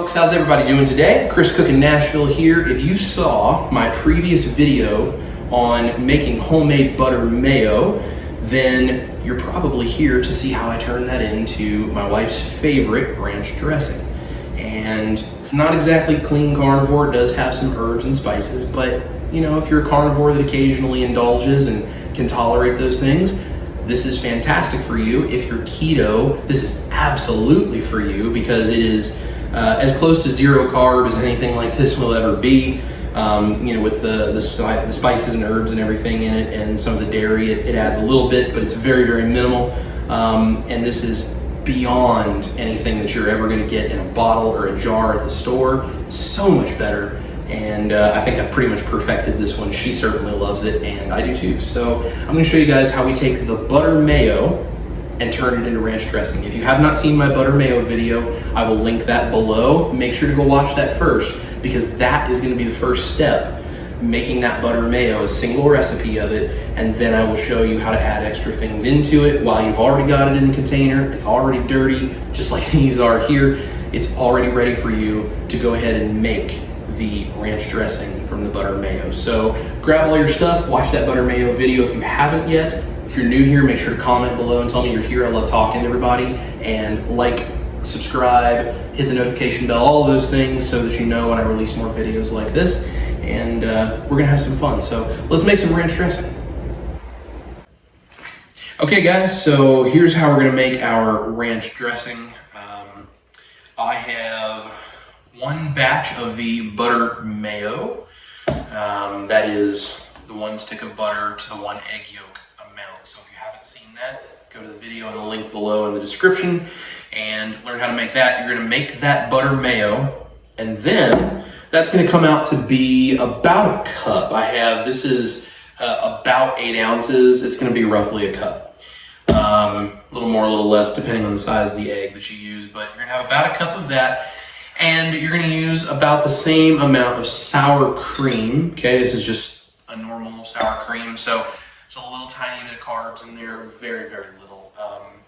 folks, how's everybody doing today? Chris Cook in Nashville here. If you saw my previous video on making homemade butter mayo, then you're probably here to see how I turn that into my wife's favorite ranch dressing. And it's not exactly clean carnivore, it does have some herbs and spices, but you know, if you're a carnivore that occasionally indulges and can tolerate those things, this is fantastic for you. If you're keto, this is absolutely for you because it is as close to zero carb as anything like this will ever be. You know, with the spices and herbs and everything in it, and some of the dairy, it adds a little bit, but it's very, very minimal. And this is beyond anything that you're ever going to get in a bottle or a jar at the store. So much better. And I think I've pretty much perfected this one. She certainly loves it, and I do too. So I'm going to show you guys how we take the butter mayo and turn it into ranch dressing. If you have not seen my butter mayo video, I will link that below. Make sure to go watch that first, because that is going to be the first step, making that butter mayo, a single recipe of it, and then I will show you how to add extra things into it while you've already got it in the container. It's already dirty, just like these are here. It's already ready for you to go ahead and make the ranch dressing from the butter mayo. So grab all your stuff, watch that butter mayo video if you haven't yet. If you're new here, make sure to comment below and tell me you're here. I love talking to everybody. And like, subscribe, hit the notification bell, all of those things so that you know when I release more videos like this. And we're gonna have some fun. So let's make some ranch dressing. Okay guys, so here's how we're gonna make our ranch dressing. I have one batch of the butter mayo. That is the 1 stick of butter to the 1 egg yolk amount. So if you haven't seen that, go to the video and the link below in the description and learn how to make that. You're gonna make that butter mayo, and then that's gonna come out to be about a cup. This is about 8 ounces. It's gonna be roughly a cup. A little more, a little less, depending on the size of the egg that you use, but you're gonna have about a cup of that. And you're gonna use about the same amount of sour cream. Okay, this is just a normal sour cream, so it's a little tiny bit of carbs in there, very, very little.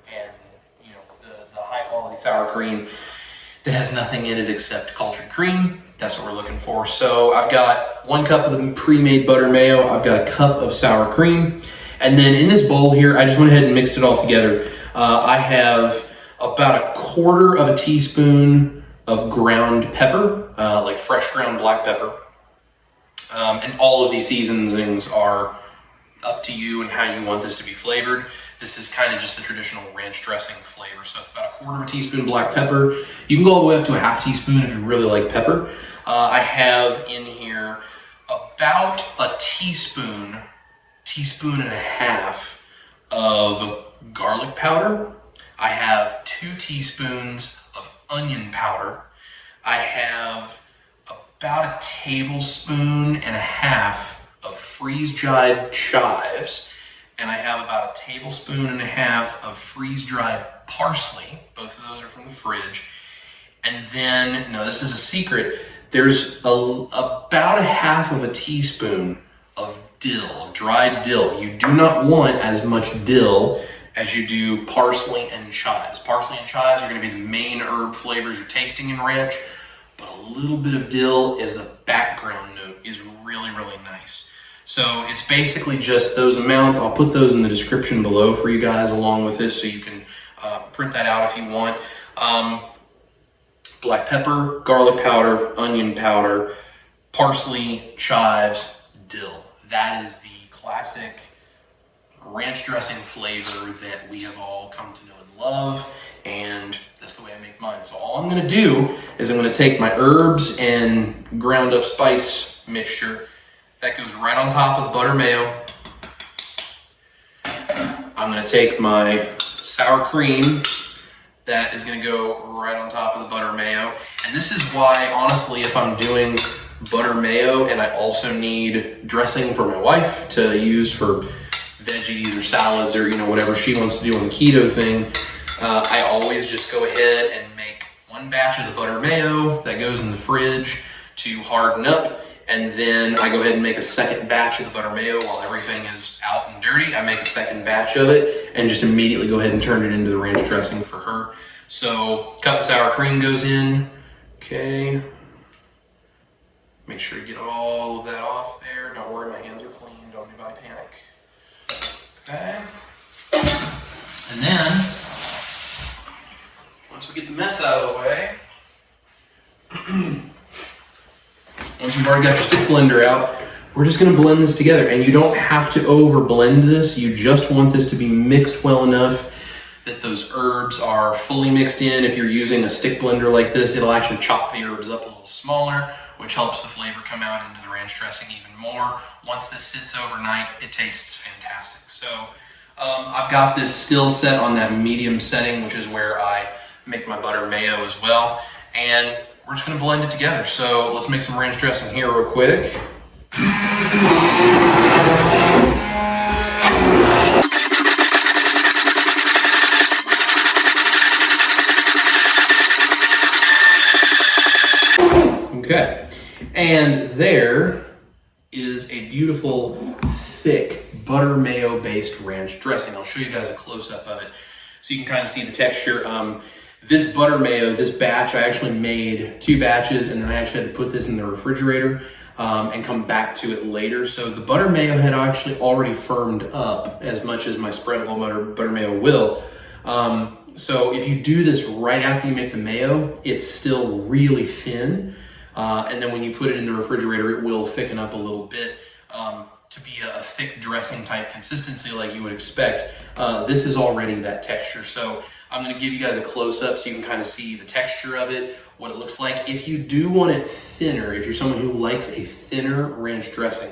And you know, the high quality sour cream that has nothing in it except cultured cream, that's what we're looking for. So I've got 1 cup of the pre-made butter mayo, I've got a cup of sour cream, and then in this bowl here, I just went ahead and mixed it all together. I have about 1/4 teaspoon of ground pepper, like fresh ground black pepper. And all of these seasonings are up to you and how you want this to be flavored. This is kind of just the traditional ranch dressing flavor. So it's about 1/4 teaspoon black pepper. You can go all the way up to a 1/2 teaspoon if you really like pepper. I have in here about a teaspoon and a half of garlic powder. I have 2 teaspoons of onion powder. I have about a 1.5 tablespoons of freeze-dried chives, and I have about 1.5 tablespoons of freeze-dried parsley. Both of those are from the fridge. And then, no, this is a secret, there's about 1/2 teaspoon of dill, dried dill. You do not want as much dill as you do parsley and chives. Parsley and chives are gonna be the main herb flavors you're tasting in ranch, but a little bit of dill as the background note is really, really nice. So it's basically just those amounts. I'll put those in the description below for you guys along with this so you can print that out if you want. Black pepper, garlic powder, onion powder, parsley, chives, dill. That is the classic ranch dressing flavor that we have all come to know and love, and that's the way I make mine. So all I'm gonna do is I'm gonna take my herbs and ground up spice mixture that goes right on top of the butter mayo. I'm gonna take my sour cream that is gonna go right on top of the butter mayo. And this is why, honestly, if I'm doing butter mayo and I also need dressing for my wife to use for veggies or salads or, you know, whatever she wants to do on the keto thing, I always just go ahead and make 1 batch of the butter mayo that goes in the fridge to harden up, and then I go ahead and make a 2nd batch of the butter mayo while everything is out and dirty. I make a 2nd batch of it and just immediately go ahead and turn it into the ranch dressing for her. So a cup of sour cream goes in, Okay. Make sure you get all of that off there. Don't worry, my hands are clean. Don't anybody panic. Okay. And then, once we get the mess out of the way, once you've already got your stick blender out, we're just gonna blend this together. And you don't have to over blend this. You just want this to be mixed well enough that those herbs are fully mixed in. If you're using a stick blender like this, it'll actually chop the herbs up a little smaller, which helps the flavor come out into the ranch dressing even more. Once this sits overnight, it tastes fantastic. So I've got this still set on that medium setting, which is where I make my butter mayo as well. And we're just gonna blend it together. So let's make some ranch dressing here real quick. Okay, and there is a beautiful, thick butter mayo based ranch dressing. I'll show you guys a close-up of it so you can kind of see the texture. This butter mayo, this batch, I actually made 2 batches, and then I actually had to put this in the refrigerator and come back to it later. So the butter mayo had actually already firmed up as much as my spreadable butter mayo will. So if you do this right after you make the mayo, it's still really thin. And then when you put it in the refrigerator, it will thicken up a little bit to be a thick dressing type consistency like you would expect. This is already that texture. So I'm gonna give you guys a close-up so you can kind of see the texture of it, what it looks like. If you do want it thinner, if you're someone who likes a thinner ranch dressing,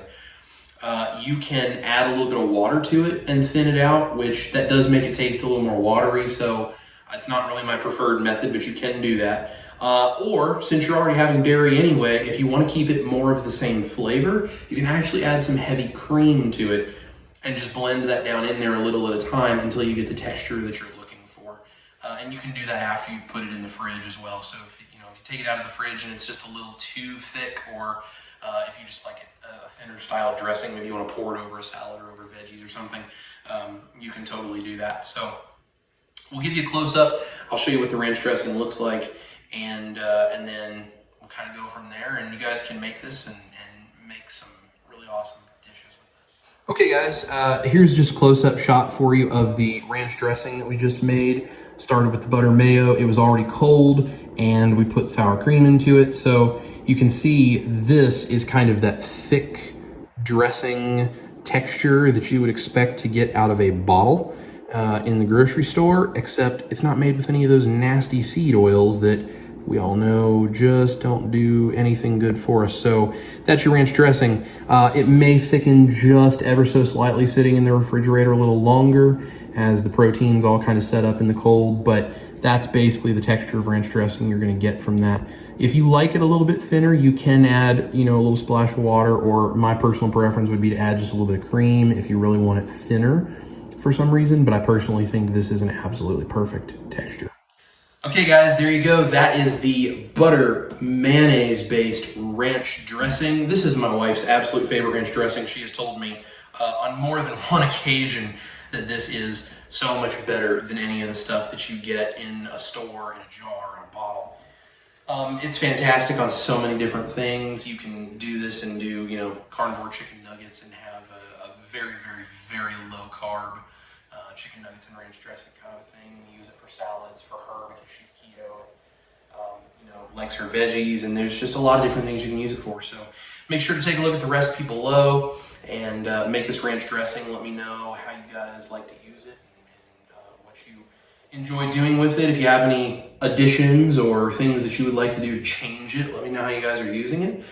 you can add a little bit of water to it and thin it out, which that does make it taste a little more watery. So it's not really my preferred method, but you can do that. Or since you're already having dairy anyway, if you want to keep it more of the same flavor, you can actually add some heavy cream to it and just blend that down in there a little at a time until you get the texture that you're looking for. And you can do that after you've put it in the fridge as well. So if you take it out of the fridge and it's just a little too thick, or if you just like a thinner style dressing, maybe you want to pour it over a salad or over veggies or something, you can totally do that. So we'll give you a close-up. I'll show you what the ranch dressing looks like, and then we'll kind of go from there, and you guys can make this and make some really awesome dishes with this. Okay guys, here's just a close-up shot for you of the ranch dressing that we just made. Started with the butter mayo. It was already cold, and we put sour cream into it. So you can see this is kind of that thick dressing texture that you would expect to get out of a bottle in the grocery store, except it's not made with any of those nasty seed oils that we all know just don't do anything good for us. So that's your ranch dressing. It may thicken just ever so slightly sitting in the refrigerator a little longer as the proteins all kind of set up in the cold, but that's basically the texture of ranch dressing you're gonna get from that. If you like it a little bit thinner, you can add, a little splash of water, or my personal preference would be to add just a little bit of cream if you really want it thinner for some reason, but I personally think this is an absolutely perfect texture. Okay guys, there you go. That is the butter mayonnaise based ranch dressing. This is my wife's absolute favorite ranch dressing. She has told me on more than one occasion that this is so much better than any of the stuff that you get in a store, in a jar, in a bottle. It's fantastic on so many different things. You can do this and do, carnivore chicken nuggets and have a very, very, very low carb chicken nuggets and ranch dressing kind of thing. We use it for salads for her because she's keto and, likes her veggies, and there's just a lot of different things you can use it for. So make sure to take a look at the recipe below and make this ranch dressing. Let me know how you guys like to use it and what you enjoy doing with it. If you have any additions or things that you would like to do to change it, let me know how you guys are using it.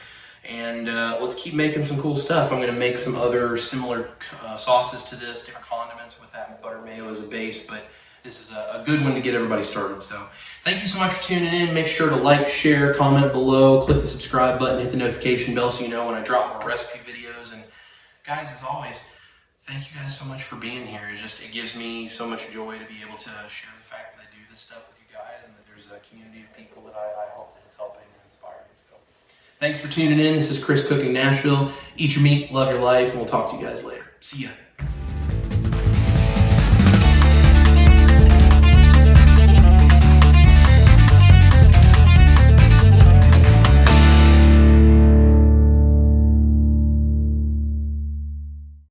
And let's keep making some cool stuff. I'm going to make some other similar sauces to this, different condiments with that butter mayo as a base, but this is a good one to get everybody started. So thank you so much for tuning in. Make sure to like, share, comment below, click the subscribe button, hit the notification bell so you know when I drop more recipe videos. And guys, as always, thank you guys so much for being here. It gives me so much joy to be able to share the fact that I do this stuff with you guys and that there's a community of people that I hope that it's helping and inspiring. So thanks for tuning in. This is Chris cooking Nashville. Eat your meat, love your life, and we'll talk to you guys later. See ya.